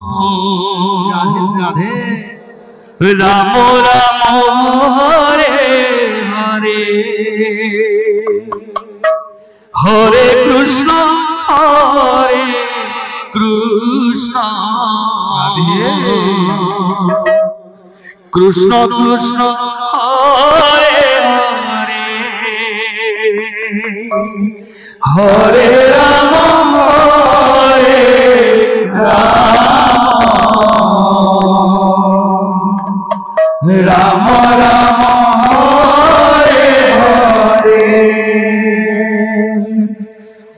Radhe Radhe Ram Ram Hare Hare Hare Krishna Krishna Krishna Hare Hare Hare Ram Hare Ram Ram Hare Hare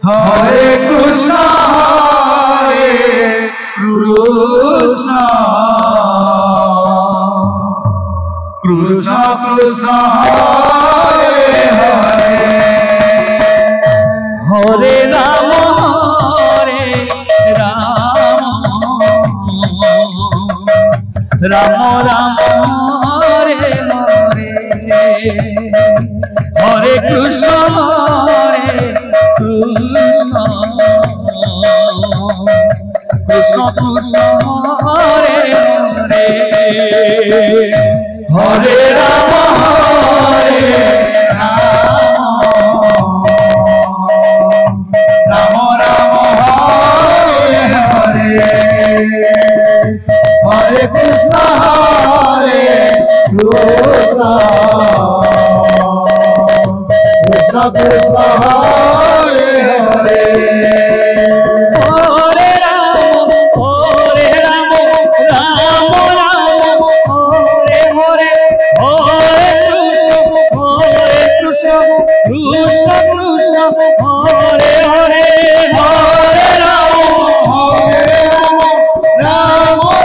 Hare Krishna Krishna Krishna Hare Hare Hare Ram Ram Ram Hare Hare Hare Krishna Krishna Krishna Hare Hare Hare Ram Ram Ram Hare Hare Hare Krishna Krishna Krishna Krishna Hare Hare Hare Ram Ram Ram Hare Hare Hare Krishna Krishna Krishna Hare Hare Hare Ram Ram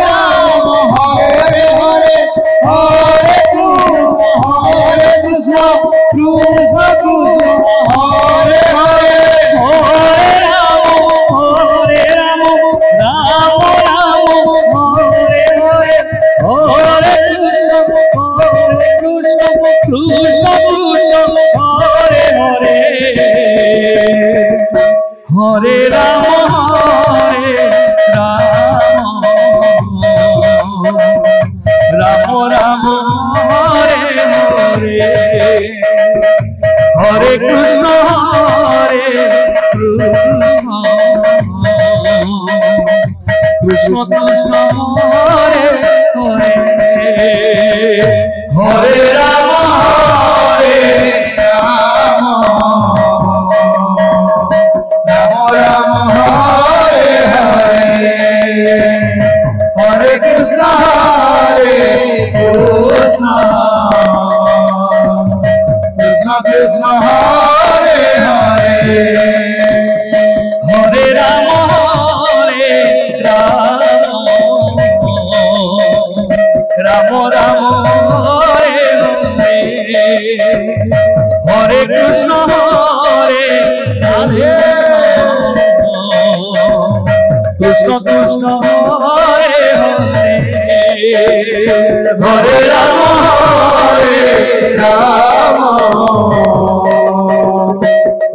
Ram Hare Hare Hare Krishna Krishna Krishna Hare Hare Hare Ram Ram Ram Hare Hare Hare Krishna Krishna Krishna Hare Hare Hare Ram Ram Ram Hare Hare Hare Krishna Krishna Krishna Hare Hare Hare Ram Ram Ram Hare Hare Hare Krishna Krishna Krishna Hare Hare Hare Ram Ram Ram Hare Hare Hare Krishna Radhe Krishna Krishna Hare Hare Hare Ram Ram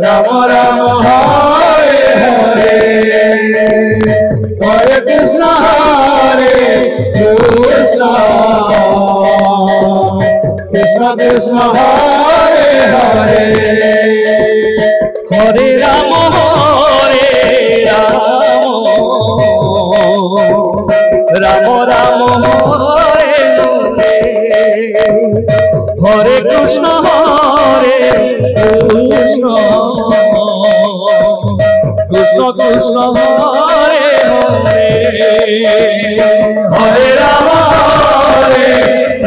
Ram Ram Hare Hare Hare Krishna Krishna Krishna Krishna Hare Hare Hare Ram Ram Ram Hare Hare Hare Krishna Krishna Krishna Krishna Hare Hare Hare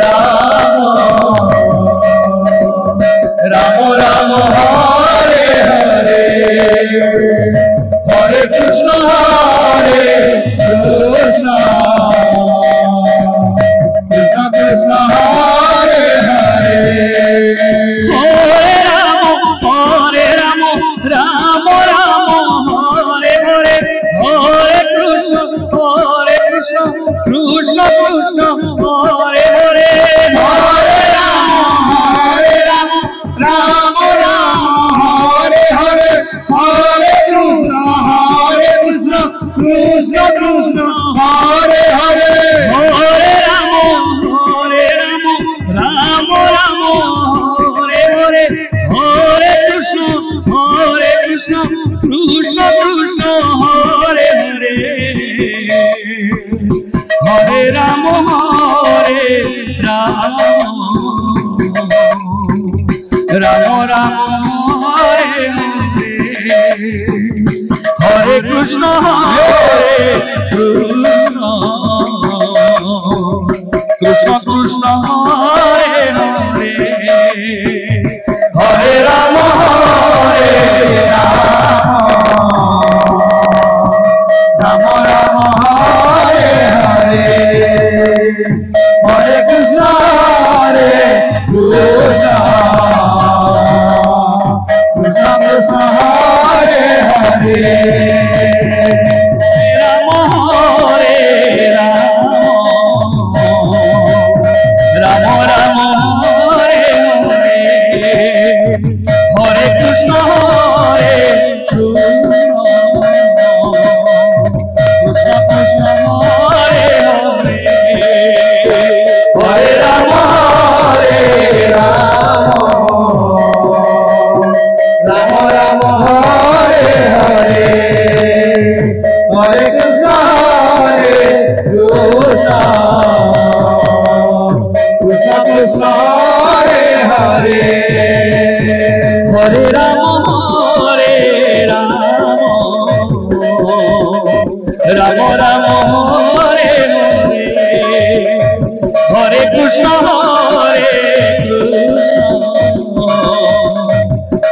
Ram Ram Ram Hare Hare Hare Krishna Krishna Krishna Krishna Hare Hare Hare Ram Ram Ram Hare Hare Hare Krishna Krishna Krishna Hare Hare Hare Ram Ram Ram Hare Hare Hare Krishna Krishna Krishna Hare Krishna Hare Krishna Krishna Krishna Hare Hare Hare Ram Hare Ram Ram Hare Hare Hare Krishna Hare Krishna Krishna Krishna Hare Hare Ram Hare Ram Ram Hare Hare Hare Krishna Hare Krishna Krishna Krishna Hare Hare Hare Ram Hare Ram Ram Ram Hare Hare Hare Krishna Hare Krishna Krishna Krishna Hare Hare Hare Ram Hare Ram Ram Ram Hare Hare Hare Krishna Hare Krishna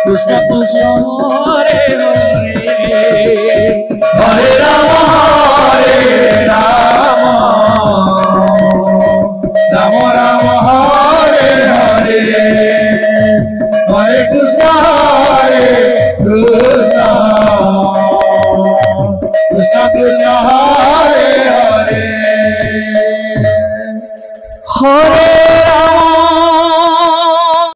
Krishna Krishna Hare Hare Hare Ram Hare Ram Ram Ram Hare Hare Hare Krishna Hare Krishna Krishna Krishna Hare Hare Hare